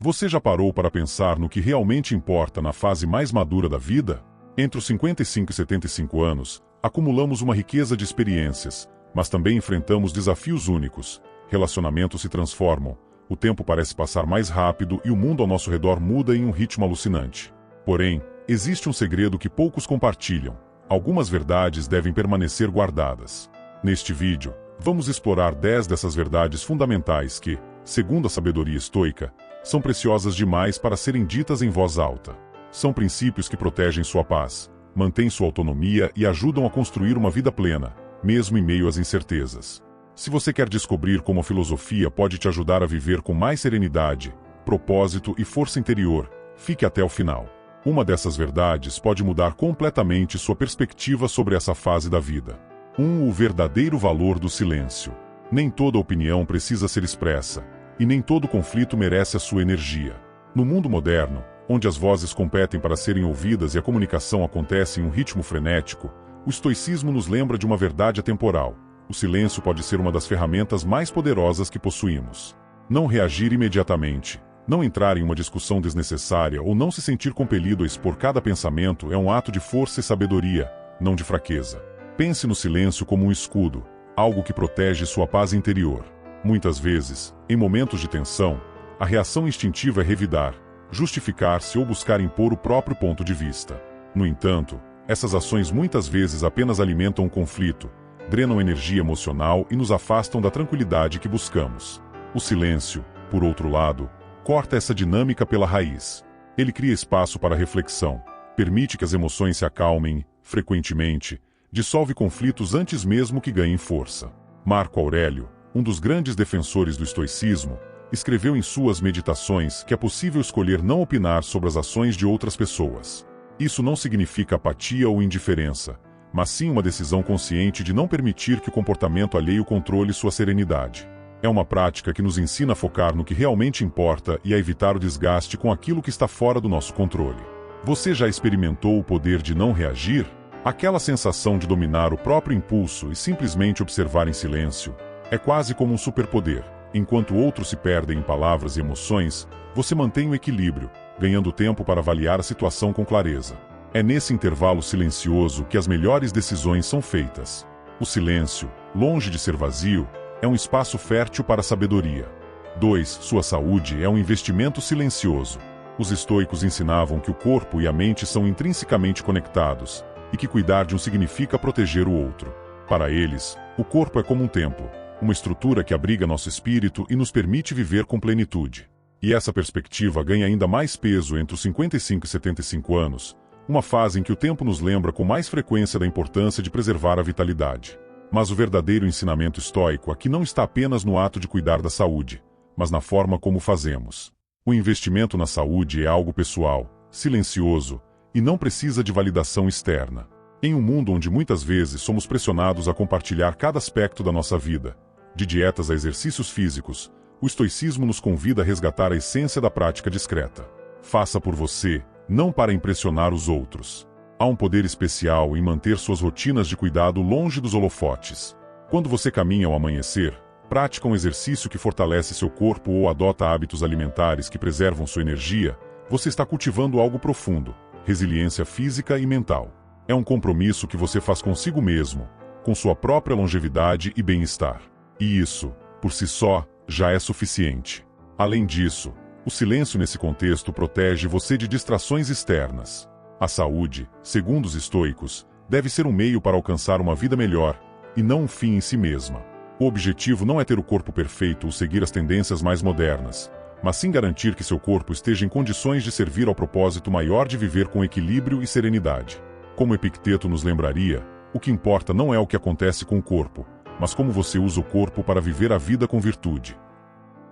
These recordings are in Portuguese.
Você já parou para pensar no que realmente importa na fase mais madura da vida? Entre os 55 e 75 anos, acumulamos uma riqueza de experiências, mas também enfrentamos desafios únicos. Relacionamentos se transformam, o tempo parece passar mais rápido e o mundo ao nosso redor muda em um ritmo alucinante. Porém, existe um segredo que poucos compartilham. Algumas verdades devem permanecer guardadas. Neste vídeo, vamos explorar 10 dessas verdades fundamentais que, segundo a sabedoria estoica, são preciosas demais para serem ditas em voz alta. São princípios que protegem sua paz, mantêm sua autonomia e ajudam a construir uma vida plena, mesmo em meio às incertezas. Se você quer descobrir como a filosofia pode te ajudar a viver com mais serenidade, propósito e força interior, fique até o final. Uma dessas verdades pode mudar completamente sua perspectiva sobre essa fase da vida. 1. O verdadeiro valor do silêncio. Nem toda opinião precisa ser expressa, e nem todo conflito merece a sua energia. No mundo moderno, onde as vozes competem para serem ouvidas e a comunicação acontece em um ritmo frenético, o estoicismo nos lembra de uma verdade atemporal. O silêncio pode ser uma das ferramentas mais poderosas que possuímos. Não reagir imediatamente, não entrar em uma discussão desnecessária ou não se sentir compelido a expor cada pensamento é um ato de força e sabedoria, não de fraqueza. Pense no silêncio como um escudo, algo que protege sua paz interior. Muitas vezes, em momentos de tensão, a reação instintiva é revidar, justificar-se ou buscar impor o próprio ponto de vista. No entanto, essas ações muitas vezes apenas alimentam o conflito, drenam energia emocional e nos afastam da tranquilidade que buscamos. O silêncio, por outro lado, corta essa dinâmica pela raiz. Ele cria espaço para reflexão, permite que as emoções se acalmem, frequentemente, dissolve conflitos antes mesmo que ganhem força. Marco Aurélio, um dos grandes defensores do estoicismo, escreveu em suas Meditações que é possível escolher não opinar sobre as ações de outras pessoas. Isso não significa apatia ou indiferença, mas sim uma decisão consciente de não permitir que o comportamento alheio controle sua serenidade. É uma prática que nos ensina a focar no que realmente importa e a evitar o desgaste com aquilo que está fora do nosso controle. Você já experimentou o poder de não reagir? Aquela sensação de dominar o próprio impulso e simplesmente observar em silêncio é quase como um superpoder. Enquanto outros se perdem em palavras e emoções, você mantém o equilíbrio, ganhando tempo para avaliar a situação com clareza. É nesse intervalo silencioso que as melhores decisões são feitas. O silêncio, longe de ser vazio, é um espaço fértil para a sabedoria. 2. Sua saúde é um investimento silencioso. Os estoicos ensinavam que o corpo e a mente são intrinsecamente conectados, e que cuidar de um significa proteger o outro. Para eles, o corpo é como um templo, uma estrutura que abriga nosso espírito e nos permite viver com plenitude. E essa perspectiva ganha ainda mais peso entre os 55 e 75 anos, uma fase em que o tempo nos lembra com mais frequência da importância de preservar a vitalidade. Mas o verdadeiro ensinamento estoico aqui não está apenas no ato de cuidar da saúde, mas na forma como fazemos. O investimento na saúde é algo pessoal, silencioso, e não precisa de validação externa. Em um mundo onde muitas vezes somos pressionados a compartilhar cada aspecto da nossa vida, de dietas a exercícios físicos, o estoicismo nos convida a resgatar a essência da prática discreta. Faça por você, não para impressionar os outros. Há um poder especial em manter suas rotinas de cuidado longe dos holofotes. Quando você caminha ao amanhecer, pratica um exercício que fortalece seu corpo ou adota hábitos alimentares que preservam sua energia, você está cultivando algo profundo, resiliência física e mental. É um compromisso que você faz consigo mesmo, com sua própria longevidade e bem-estar. E isso, por si só, já é suficiente. Além disso, o silêncio nesse contexto protege você de distrações externas. A saúde, segundo os estoicos, deve ser um meio para alcançar uma vida melhor, e não um fim em si mesma. O objetivo não é ter o corpo perfeito ou seguir as tendências mais modernas, mas sim garantir que seu corpo esteja em condições de servir ao propósito maior de viver com equilíbrio e serenidade. Como Epicteto nos lembraria, o que importa não é o que acontece com o corpo, mas como você usa o corpo para viver a vida com virtude.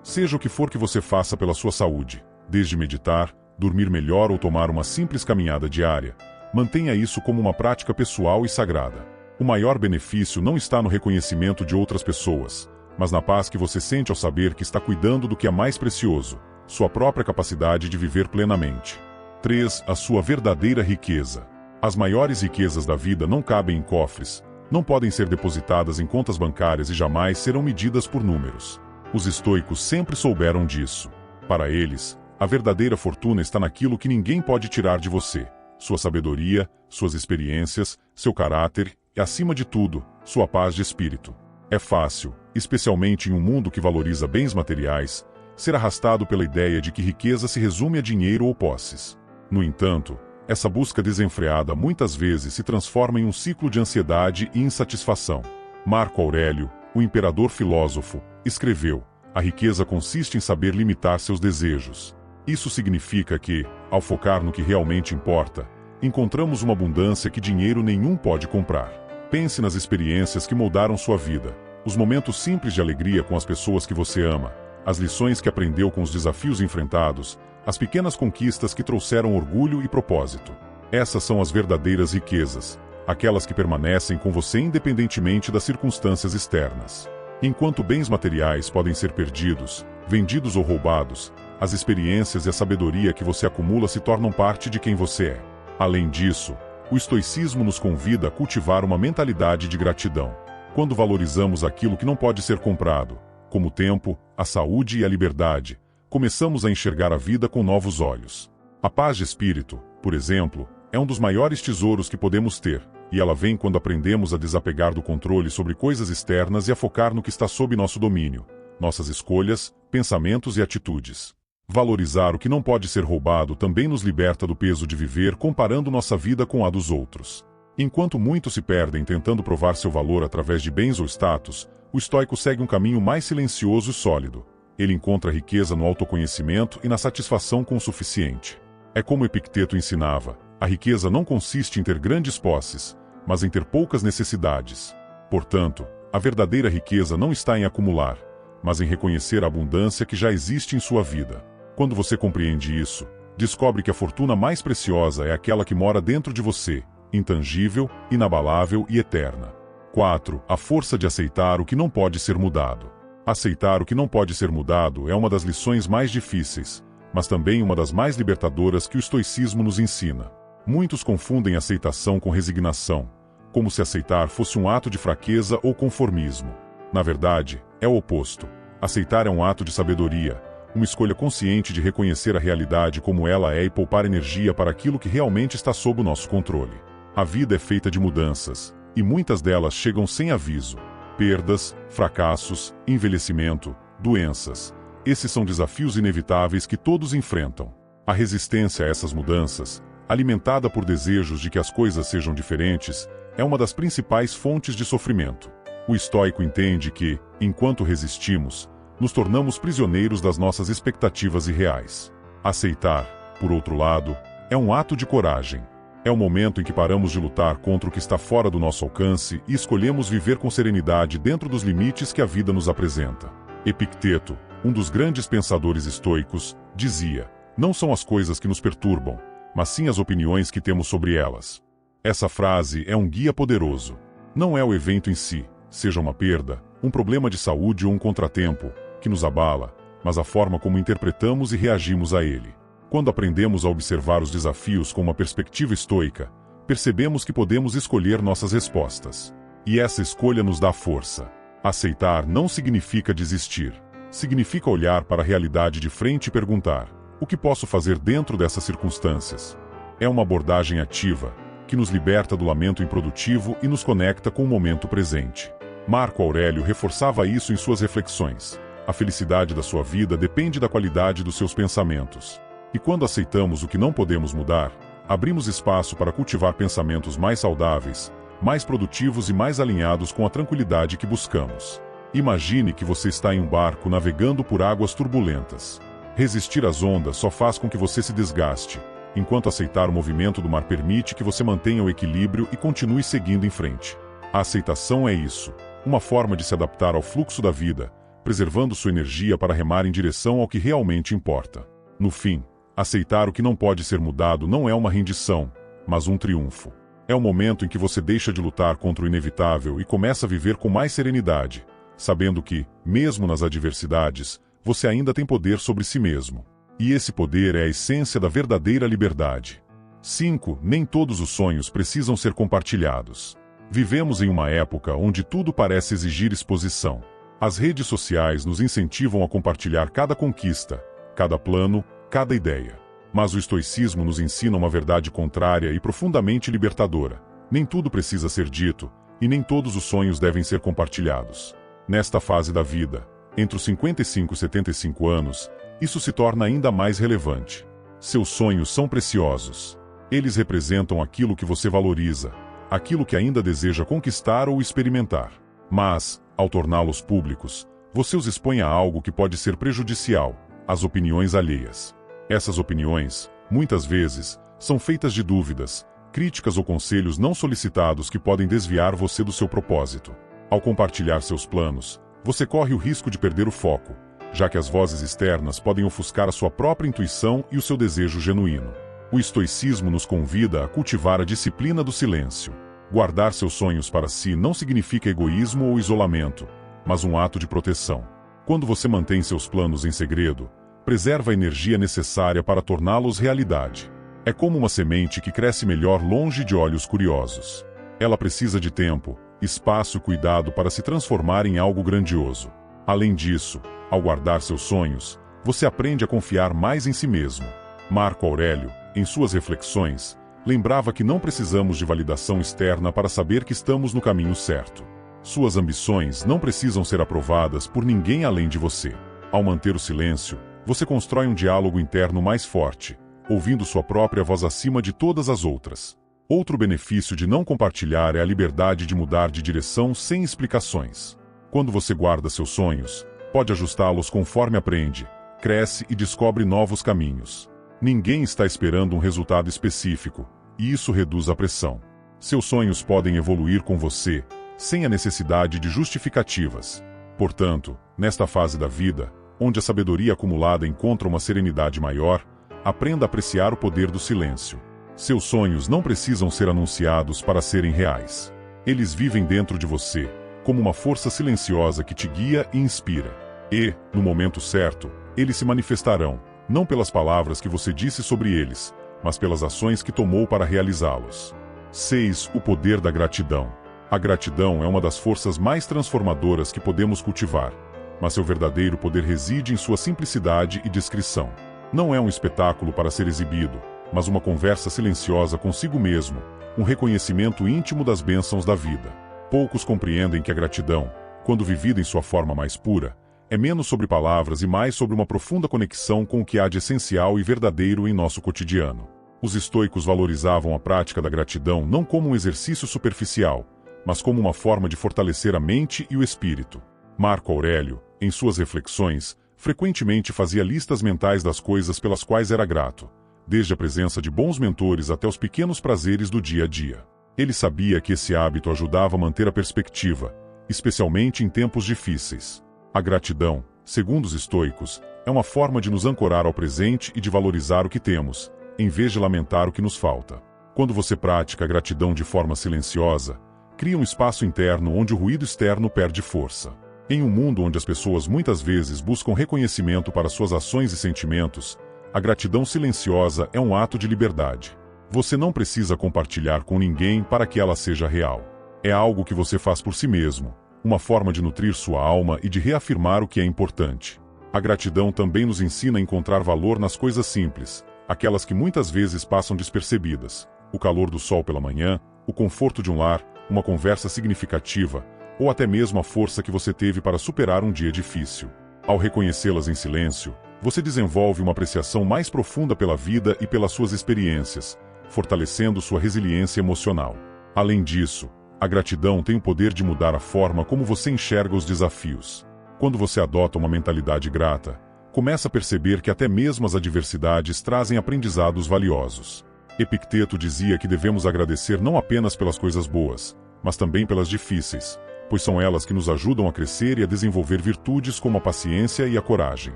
Seja o que for que você faça pela sua saúde, desde meditar, dormir melhor ou tomar uma simples caminhada diária, mantenha isso como uma prática pessoal e sagrada. O maior benefício não está no reconhecimento de outras pessoas, mas na paz que você sente ao saber que está cuidando do que é mais precioso, sua própria capacidade de viver plenamente. 3. A sua verdadeira riqueza. As maiores riquezas da vida não cabem em cofres, não podem ser depositadas em contas bancárias e jamais serão medidas por números. Os estoicos sempre souberam disso. Para eles, A verdadeira fortuna está naquilo que ninguém pode tirar de você: sua sabedoria, suas experiências, seu caráter e, acima de tudo, sua paz de espírito. É fácil, especialmente em um mundo que valoriza bens materiais, ser arrastado pela ideia de que riqueza se resume a dinheiro ou posses. No entanto, essa busca desenfreada muitas vezes se transforma em um ciclo de ansiedade e insatisfação. Marco Aurélio, o imperador filósofo, escreveu: a riqueza consiste em saber limitar seus desejos. Isso significa que, ao focar no que realmente importa, encontramos uma abundância que dinheiro nenhum pode comprar. Pense nas experiências que moldaram sua vida, os momentos simples de alegria com as pessoas que você ama, as lições que aprendeu com os desafios enfrentados, as pequenas conquistas que trouxeram orgulho e propósito. Essas são as verdadeiras riquezas, aquelas que permanecem com você independentemente das circunstâncias externas. Enquanto bens materiais podem ser perdidos, vendidos ou roubados, as experiências e a sabedoria que você acumula se tornam parte de quem você é. Além disso, o estoicismo nos convida a cultivar uma mentalidade de gratidão. Quando valorizamos aquilo que não pode ser comprado, como o tempo, a saúde e a liberdade, começamos a enxergar a vida com novos olhos. A paz de espírito, por exemplo, é um dos maiores tesouros que podemos ter, e ela vem quando aprendemos a desapegar do controle sobre coisas externas e a focar no que está sob nosso domínio, nossas escolhas, pensamentos e atitudes. Valorizar o que não pode ser roubado também nos liberta do peso de viver comparando nossa vida com a dos outros. Enquanto muitos se perdem tentando provar seu valor através de bens ou status, o estoico segue um caminho mais silencioso e sólido. Ele encontra riqueza no autoconhecimento e na satisfação com o suficiente. É como Epicteto ensinava: a riqueza não consiste em ter grandes posses, mas em ter poucas necessidades. Portanto, a verdadeira riqueza não está em acumular, mas em reconhecer a abundância que já existe em sua vida. Quando você compreende isso, descobre que a fortuna mais preciosa é aquela que mora dentro de você, intangível, inabalável e eterna. 4. A força de aceitar o que não pode ser mudado. Aceitar o que não pode ser mudado é uma das lições mais difíceis, mas também uma das mais libertadoras que o estoicismo nos ensina. Muitos confundem aceitação com resignação, como se aceitar fosse um ato de fraqueza ou conformismo. Na verdade, é o oposto. Aceitar é um ato de sabedoria, uma escolha consciente de reconhecer a realidade como ela é e poupar energia para aquilo que realmente está sob o nosso controle. A vida é feita de mudanças, e muitas delas chegam sem aviso. Perdas, fracassos, envelhecimento, doenças. Esses são desafios inevitáveis que todos enfrentam. A resistência a essas mudanças, alimentada por desejos de que as coisas sejam diferentes, é uma das principais fontes de sofrimento. O estoico entende que, enquanto resistimos, nos tornamos prisioneiros das nossas expectativas irreais. Aceitar, por outro lado, é um ato de coragem. É o momento em que paramos de lutar contra o que está fora do nosso alcance e escolhemos viver com serenidade dentro dos limites que a vida nos apresenta. Epicteto, um dos grandes pensadores estoicos, dizia: não são as coisas que nos perturbam, mas sim as opiniões que temos sobre elas. Essa frase é um guia poderoso. Não é o evento em si, seja uma perda, um problema de saúde ou um contratempo, que nos abala, mas a forma como interpretamos e reagimos a ele. Quando aprendemos a observar os desafios com uma perspectiva estoica, percebemos que podemos escolher nossas respostas. E essa escolha nos dá força. Aceitar não significa desistir. Significa olhar para a realidade de frente e perguntar: o que posso fazer dentro dessas circunstâncias? É uma abordagem ativa, que nos liberta do lamento improdutivo e nos conecta com o momento presente. Marco Aurélio reforçava isso em suas reflexões. A felicidade da sua vida depende da qualidade dos seus pensamentos. E quando aceitamos o que não podemos mudar, abrimos espaço para cultivar pensamentos mais saudáveis, mais produtivos e mais alinhados com a tranquilidade que buscamos. Imagine que você está em um barco navegando por águas turbulentas. Resistir às ondas só faz com que você se desgaste, enquanto aceitar o movimento do mar permite que você mantenha o equilíbrio e continue seguindo em frente. A aceitação é isso, uma forma de se adaptar ao fluxo da vida, preservando sua energia para remar em direção ao que realmente importa. No fim, aceitar o que não pode ser mudado não é uma rendição, mas um triunfo. É o momento em que você deixa de lutar contra o inevitável e começa a viver com mais serenidade, sabendo que, mesmo nas adversidades, você ainda tem poder sobre si mesmo. E esse poder é a essência da verdadeira liberdade. 5. Nem todos os sonhos precisam ser compartilhados. Vivemos em uma época onde tudo parece exigir exposição. As redes sociais nos incentivam a compartilhar cada conquista, cada plano, cada ideia. Mas o estoicismo nos ensina uma verdade contrária e profundamente libertadora. Nem tudo precisa ser dito, e nem todos os sonhos devem ser compartilhados. Nesta fase da vida, entre os 55 e 75 anos, isso se torna ainda mais relevante. Seus sonhos são preciosos. Eles representam aquilo que você valoriza, aquilo que ainda deseja conquistar ou experimentar. Mas, ao torná-los públicos, você os expõe a algo que pode ser prejudicial, às opiniões alheias. Essas opiniões, muitas vezes, são feitas de dúvidas, críticas ou conselhos não solicitados que podem desviar você do seu propósito. Ao compartilhar seus planos, você corre o risco de perder o foco, já que as vozes externas podem ofuscar a sua própria intuição e o seu desejo genuíno. O estoicismo nos convida a cultivar a disciplina do silêncio. Guardar seus sonhos para si não significa egoísmo ou isolamento, mas um ato de proteção. Quando você mantém seus planos em segredo, preserva a energia necessária para torná-los realidade. É como uma semente que cresce melhor longe de olhos curiosos. Ela precisa de tempo, espaço e cuidado para se transformar em algo grandioso. Além disso, ao guardar seus sonhos, você aprende a confiar mais em si mesmo. Marco Aurélio, em suas reflexões, lembrava que não precisamos de validação externa para saber que estamos no caminho certo. Suas ambições não precisam ser aprovadas por ninguém além de você. Ao manter o silêncio, você constrói um diálogo interno mais forte, ouvindo sua própria voz acima de todas as outras. Outro benefício de não compartilhar é a liberdade de mudar de direção sem explicações. Quando você guarda seus sonhos, pode ajustá-los conforme aprende, cresce e descobre novos caminhos. Ninguém está esperando um resultado específico, e isso reduz a pressão. Seus sonhos podem evoluir com você, sem a necessidade de justificativas. Portanto, nesta fase da vida, onde a sabedoria acumulada encontra uma serenidade maior, aprenda a apreciar o poder do silêncio. Seus sonhos não precisam ser anunciados para serem reais. Eles vivem dentro de você, como uma força silenciosa que te guia e inspira. E, no momento certo, eles se manifestarão, não pelas palavras que você disse sobre eles, mas pelas ações que tomou para realizá-los. 6. O poder da gratidão. A gratidão é uma das forças mais transformadoras que podemos cultivar, mas seu verdadeiro poder reside em sua simplicidade e discrição. Não é um espetáculo para ser exibido, mas uma conversa silenciosa consigo mesmo, um reconhecimento íntimo das bênçãos da vida. Poucos compreendem que a gratidão, quando vivida em sua forma mais pura, é menos sobre palavras e mais sobre uma profunda conexão com o que há de essencial e verdadeiro em nosso cotidiano. Os estoicos valorizavam a prática da gratidão não como um exercício superficial, mas como uma forma de fortalecer a mente e o espírito. Marco Aurélio, em suas reflexões, frequentemente fazia listas mentais das coisas pelas quais era grato, desde a presença de bons mentores até os pequenos prazeres do dia a dia. Ele sabia que esse hábito ajudava a manter a perspectiva, especialmente em tempos difíceis. A gratidão, segundo os estoicos, é uma forma de nos ancorar ao presente e de valorizar o que temos, em vez de lamentar o que nos falta. Quando você pratica a gratidão de forma silenciosa, cria um espaço interno onde o ruído externo perde força. Em um mundo onde as pessoas muitas vezes buscam reconhecimento para suas ações e sentimentos, a gratidão silenciosa é um ato de liberdade. Você não precisa compartilhar com ninguém para que ela seja real. É algo que você faz por si mesmo, uma forma de nutrir sua alma e de reafirmar o que é importante. A gratidão também nos ensina a encontrar valor nas coisas simples, aquelas que muitas vezes passam despercebidas: o calor do sol pela manhã, o conforto de um lar, uma conversa significativa, ou até mesmo a força que você teve para superar um dia difícil. Ao reconhecê-las em silêncio, você desenvolve uma apreciação mais profunda pela vida e pelas suas experiências, fortalecendo sua resiliência emocional. Além disso, a gratidão tem o poder de mudar a forma como você enxerga os desafios. Quando você adota uma mentalidade grata, começa a perceber que até mesmo as adversidades trazem aprendizados valiosos. Epicteto dizia que devemos agradecer não apenas pelas coisas boas, mas também pelas difíceis, pois são elas que nos ajudam a crescer e a desenvolver virtudes como a paciência e a coragem.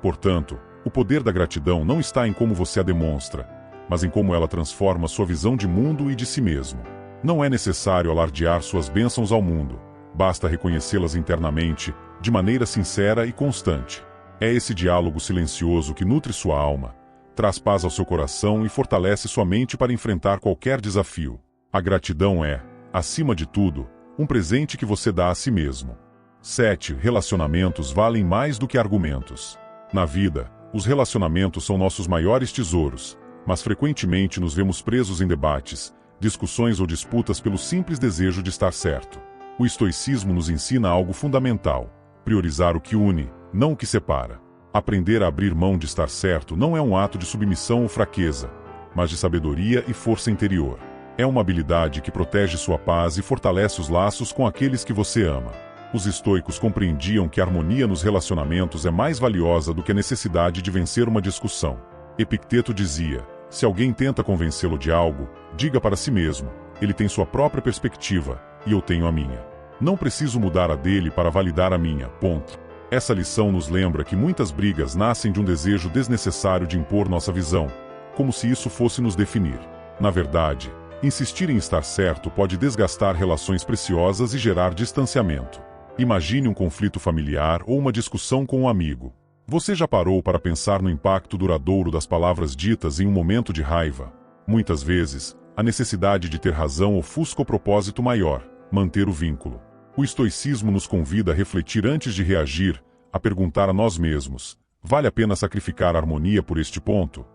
Portanto, o poder da gratidão não está em como você a demonstra, mas em como ela transforma sua visão de mundo e de si mesmo. Não é necessário alardear suas bênçãos ao mundo, basta reconhecê-las internamente, de maneira sincera e constante. É esse diálogo silencioso que nutre sua alma, traz paz ao seu coração e fortalece sua mente para enfrentar qualquer desafio. A gratidão é, acima de tudo, um presente que você dá a si mesmo. 7. Relacionamentos valem mais do que argumentos. Na vida, Os relacionamentos são nossos maiores tesouros, mas frequentemente nos vemos presos em debates, discussões ou disputas pelo simples desejo de estar certo. O estoicismo nos ensina algo fundamental: priorizar o que une, não o que separa. Aprender a abrir mão de estar certo não é um ato de submissão ou fraqueza, mas de sabedoria e força interior. É uma habilidade que protege sua paz e fortalece os laços com aqueles que você ama. Os estoicos compreendiam que a harmonia nos relacionamentos é mais valiosa do que a necessidade de vencer uma discussão. Epicteto dizia: se alguém tenta convencê-lo de algo, diga para si mesmo, ele tem sua própria perspectiva, e eu tenho a minha. Não preciso mudar a dele para validar a minha. Ponto. Essa lição nos lembra que muitas brigas nascem de um desejo desnecessário de impor nossa visão, como se isso fosse nos definir. Na verdade, insistir em estar certo pode desgastar relações preciosas e gerar distanciamento. Imagine um conflito familiar ou uma discussão com um amigo. Você já parou para pensar no impacto duradouro das palavras ditas em um momento de raiva? Muitas vezes, a necessidade de ter razão ofusca o propósito maior: manter o vínculo. O estoicismo nos convida a refletir antes de reagir, a perguntar a nós mesmos: vale a pena sacrificar a harmonia por este ponto?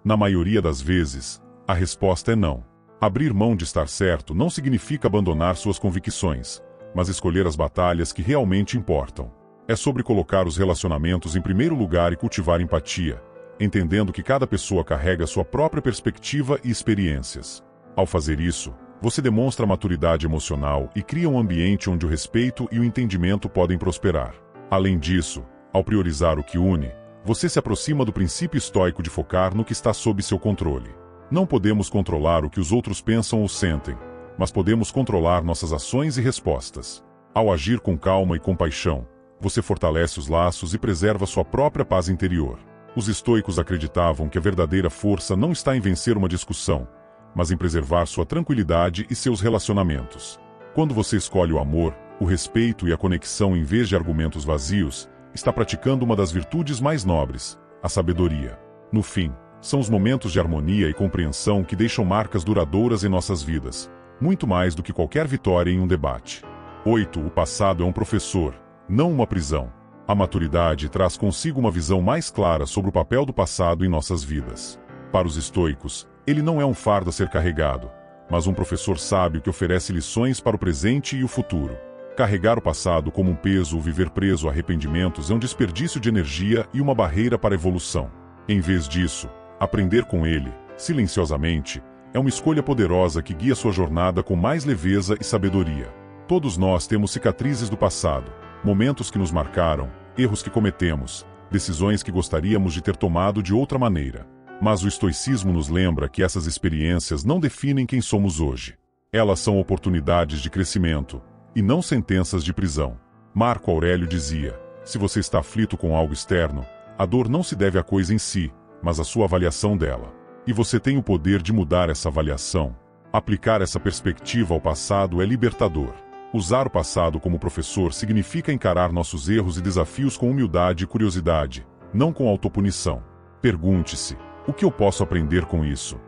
Na maioria das vezes, a resposta é não. Abrir mão de estar certo não significa abandonar suas convicções, mas escolher as batalhas que realmente importam. É sobre colocar os relacionamentos em primeiro lugar e cultivar empatia, entendendo que cada pessoa carrega sua própria perspectiva e experiências. Ao fazer isso, você demonstra maturidade emocional e cria um ambiente onde o respeito e o entendimento podem prosperar. Além disso, ao priorizar o que une, você se aproxima do princípio estoico de focar no que está sob seu controle. Não podemos controlar o que os outros pensam ou sentem, mas podemos controlar nossas ações e respostas. Ao agir com calma e compaixão, você fortalece os laços e preserva sua própria paz interior. Os estoicos acreditavam que a verdadeira força não está em vencer uma discussão, mas em preservar sua tranquilidade e seus relacionamentos. Quando você escolhe o amor, o respeito e a conexão em vez de argumentos vazios, está praticando uma das virtudes mais nobres, a sabedoria. No fim, são os momentos de harmonia e compreensão que deixam marcas duradouras em nossas vidas, muito mais do que qualquer vitória em um debate. 8. O passado é um professor, não uma prisão. A maturidade traz consigo uma visão mais clara sobre o papel do passado em nossas vidas. Para os estoicos, ele não é um fardo a ser carregado, mas um professor sábio que oferece lições para o presente e o futuro. Carregar o passado como um peso ou viver preso a arrependimentos é um desperdício de energia e uma barreira para a evolução. Em vez disso, aprender com ele, silenciosamente, é uma escolha poderosa que guia sua jornada com mais leveza e sabedoria. Todos nós temos cicatrizes do passado, momentos que nos marcaram, erros que cometemos, decisões que gostaríamos de ter tomado de outra maneira. Mas o estoicismo nos lembra que essas experiências não definem quem somos hoje. Elas são oportunidades de crescimento, e não sentenças de prisão. Marco Aurélio dizia: se você está aflito com algo externo, a dor não se deve à coisa em si, mas à sua avaliação dela. E você tem o poder de mudar essa avaliação. Aplicar essa perspectiva ao passado é libertador. Usar o passado como professor significa encarar nossos erros e desafios com humildade e curiosidade, não com autopunição. Pergunte-se: o que eu posso aprender com isso?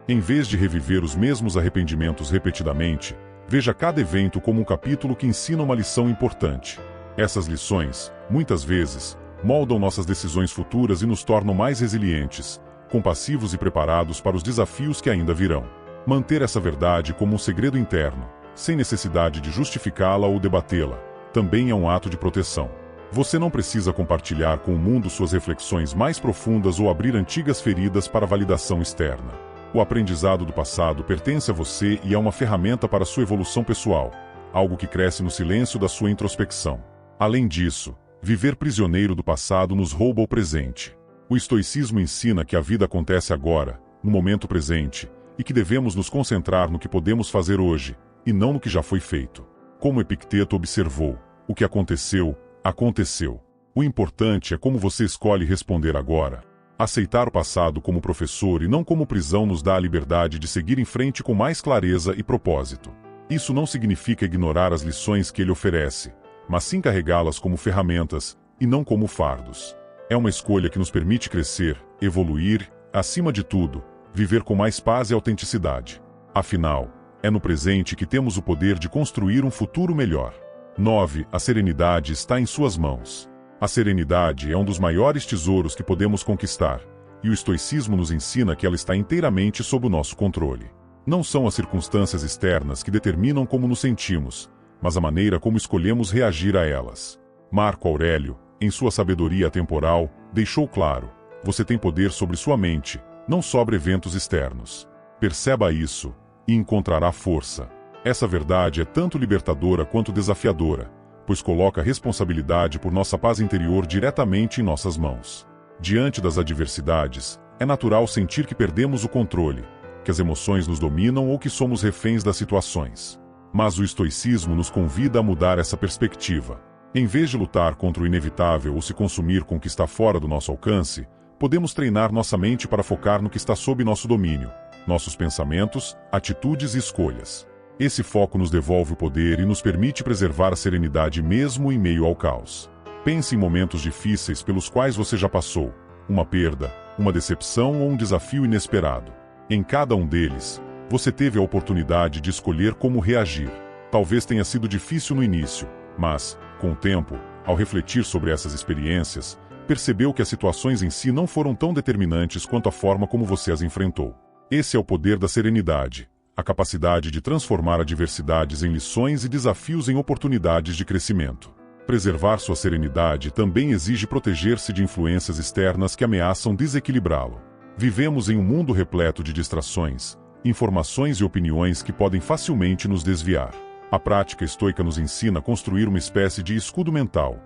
Em vez de reviver os mesmos arrependimentos repetidamente, veja cada evento como um capítulo que ensina uma lição importante. Essas lições, muitas vezes, moldam nossas decisões futuras e nos tornam mais resilientes, compassivos e preparados para os desafios que ainda virão. Manter essa verdade como um segredo interno, sem necessidade de justificá-la ou debatê-la, também é um ato de proteção. Você não precisa compartilhar com o mundo suas reflexões mais profundas ou abrir antigas feridas para validação externa. O aprendizado do passado pertence a você e é uma ferramenta para sua evolução pessoal, algo que cresce no silêncio da sua introspecção. Além disso, viver prisioneiro do passado nos rouba o presente. O estoicismo ensina que a vida acontece agora, no momento presente, e que devemos nos concentrar no que podemos fazer hoje, e não no que já foi feito. Como Epicteto observou: o que aconteceu, aconteceu. O importante é como você escolhe responder agora. Aceitar o passado como professor e não como prisão nos dá a liberdade de seguir em frente com mais clareza e propósito. Isso não significa ignorar as lições que ele oferece, mas sim carregá-las como ferramentas, e não como fardos. É uma escolha que nos permite crescer, evoluir, acima de tudo, viver com mais paz e autenticidade. Afinal, é no presente que temos o poder de construir um futuro melhor. 9. A serenidade está em suas mãos. A serenidade é um dos maiores tesouros que podemos conquistar, e o estoicismo nos ensina que ela está inteiramente sob o nosso controle. Não são as circunstâncias externas que determinam como nos sentimos, mas a maneira como escolhemos reagir a elas. Marco Aurélio, em sua sabedoria atemporal, deixou claro: você tem poder sobre sua mente, não sobre eventos externos. Perceba isso, e encontrará força. Essa verdade é tanto libertadora quanto desafiadora, pois coloca a responsabilidade por nossa paz interior diretamente em nossas mãos. Diante das adversidades, é natural sentir que perdemos o controle, que as emoções nos dominam ou que somos reféns das situações. Mas o estoicismo nos convida a mudar essa perspectiva. Em vez de lutar contra o inevitável ou se consumir com o que está fora do nosso alcance, podemos treinar nossa mente para focar no que está sob nosso domínio, nossos pensamentos, atitudes e escolhas. Esse foco nos devolve o poder e nos permite preservar a serenidade mesmo em meio ao caos. Pense em momentos difíceis pelos quais você já passou, uma perda, uma decepção ou um desafio inesperado. Em cada um deles, você teve a oportunidade de escolher como reagir. Talvez tenha sido difícil no início, mas, com o tempo, ao refletir sobre essas experiências, percebeu que as situações em si não foram tão determinantes quanto a forma como você as enfrentou. Esse é o poder da serenidade, a capacidade de transformar adversidades em lições e desafios em oportunidades de crescimento. Preservar sua serenidade também exige proteger-se de influências externas que ameaçam desequilibrá-lo. Vivemos em um mundo repleto de distrações, informações e opiniões que podem facilmente nos desviar. A prática estoica nos ensina a construir uma espécie de escudo mental,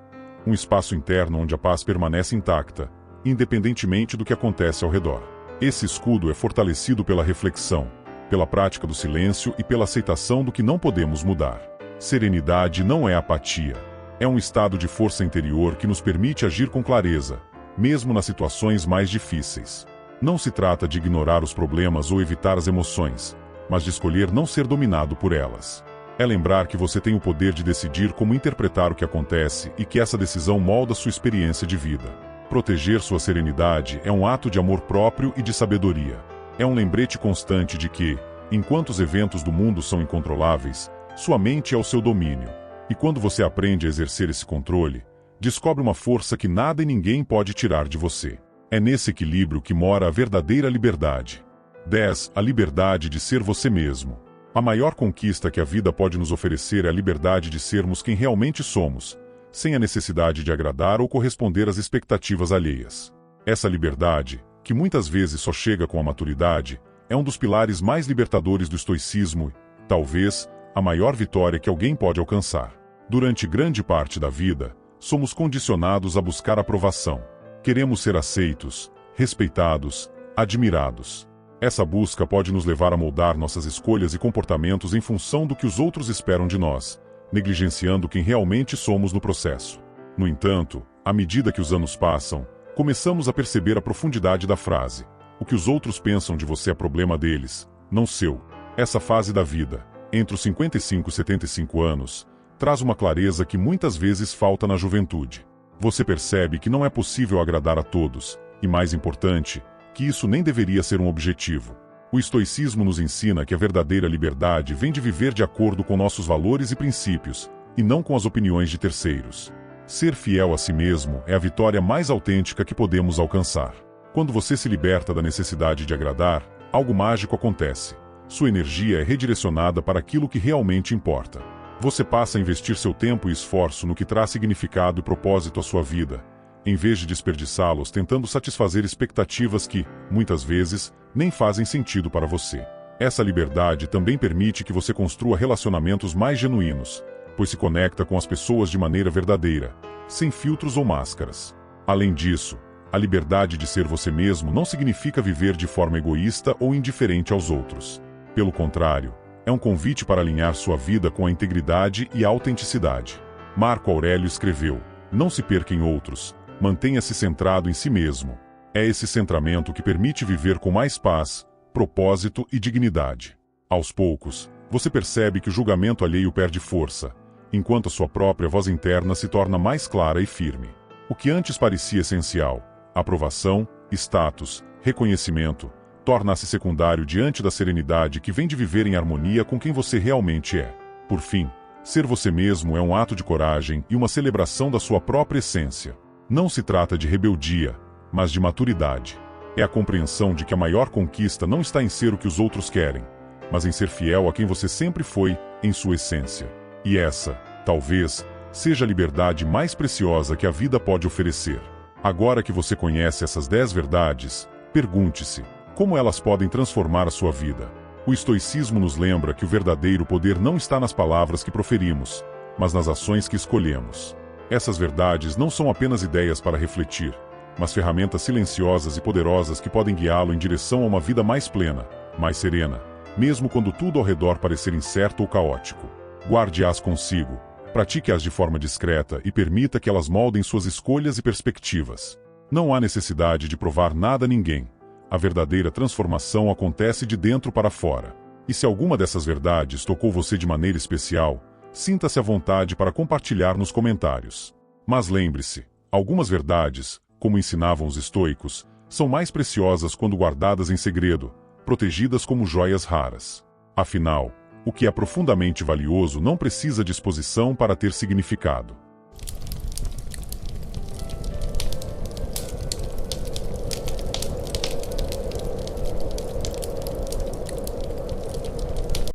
um espaço interno onde a paz permanece intacta, independentemente do que acontece ao redor. Esse escudo é fortalecido pela reflexão, pela prática do silêncio e pela aceitação do que não podemos mudar. Serenidade não é apatia. É um estado de força interior que nos permite agir com clareza, mesmo nas situações mais difíceis. Não se trata de ignorar os problemas ou evitar as emoções, mas de escolher não ser dominado por elas. É lembrar que você tem o poder de decidir como interpretar o que acontece e que essa decisão molda sua experiência de vida. Proteger sua serenidade é um ato de amor próprio e de sabedoria. É um lembrete constante de que, enquanto os eventos do mundo são incontroláveis, sua mente é o seu domínio. E quando você aprende a exercer esse controle, descobre uma força que nada e ninguém pode tirar de você. É nesse equilíbrio que mora a verdadeira liberdade. 10. A liberdade de ser você mesmo. A maior conquista que a vida pode nos oferecer é a liberdade de sermos quem realmente somos, sem a necessidade de agradar ou corresponder às expectativas alheias. Essa liberdade, que muitas vezes só chega com a maturidade, é um dos pilares mais libertadores do estoicismo e, talvez, a maior vitória que alguém pode alcançar. Durante grande parte da vida, somos condicionados a buscar aprovação. Queremos ser aceitos, respeitados, admirados. Essa busca pode nos levar a moldar nossas escolhas e comportamentos em função do que os outros esperam de nós, negligenciando quem realmente somos no processo. No entanto, à medida que os anos passam, começamos a perceber a profundidade da frase: o que os outros pensam de você é problema deles, não seu. Essa fase da vida, entre os 55 e 75 anos, traz uma clareza que muitas vezes falta na juventude. Você percebe que não é possível agradar a todos, e mais importante, que isso nem deveria ser um objetivo. O estoicismo nos ensina que a verdadeira liberdade vem de viver de acordo com nossos valores e princípios, e não com as opiniões de terceiros. Ser fiel a si mesmo é a vitória mais autêntica que podemos alcançar. Quando você se liberta da necessidade de agradar, algo mágico acontece. Sua energia é redirecionada para aquilo que realmente importa. Você passa a investir seu tempo e esforço no que traz significado e propósito à sua vida, em vez de desperdiçá-los tentando satisfazer expectativas que, muitas vezes, nem fazem sentido para você. Essa liberdade também permite que você construa relacionamentos mais genuínos, pois se conecta com as pessoas de maneira verdadeira, sem filtros ou máscaras. Além disso, a liberdade de ser você mesmo não significa viver de forma egoísta ou indiferente aos outros. Pelo contrário, é um convite para alinhar sua vida com a integridade e a autenticidade. Marco Aurélio escreveu: não se perca em outros, mantenha-se centrado em si mesmo. É esse centramento que permite viver com mais paz, propósito e dignidade. Aos poucos, você percebe que o julgamento alheio perde força, enquanto a sua própria voz interna se torna mais clara e firme. O que antes parecia essencial, aprovação, status, reconhecimento, torna-se secundário diante da serenidade que vem de viver em harmonia com quem você realmente é. Por fim, ser você mesmo é um ato de coragem e uma celebração da sua própria essência. Não se trata de rebeldia, mas de maturidade. É a compreensão de que a maior conquista não está em ser o que os outros querem, mas em ser fiel a quem você sempre foi, em sua essência. E essa, talvez, seja a liberdade mais preciosa que a vida pode oferecer. Agora que você conhece essas 10 verdades, pergunte-se, como elas podem transformar a sua vida? O estoicismo nos lembra que o verdadeiro poder não está nas palavras que proferimos, mas nas ações que escolhemos. Essas verdades não são apenas ideias para refletir, mas ferramentas silenciosas e poderosas que podem guiá-lo em direção a uma vida mais plena, mais serena, mesmo quando tudo ao redor parecer incerto ou caótico. Guarde-as consigo, pratique-as de forma discreta e permita que elas moldem suas escolhas e perspectivas. Não há necessidade de provar nada a ninguém. A verdadeira transformação acontece de dentro para fora. E se alguma dessas verdades tocou você de maneira especial, sinta-se à vontade para compartilhar nos comentários. Mas lembre-se, algumas verdades, como ensinavam os estoicos, são mais preciosas quando guardadas em segredo, protegidas como joias raras. Afinal, o que é profundamente valioso não precisa de exposição para ter significado.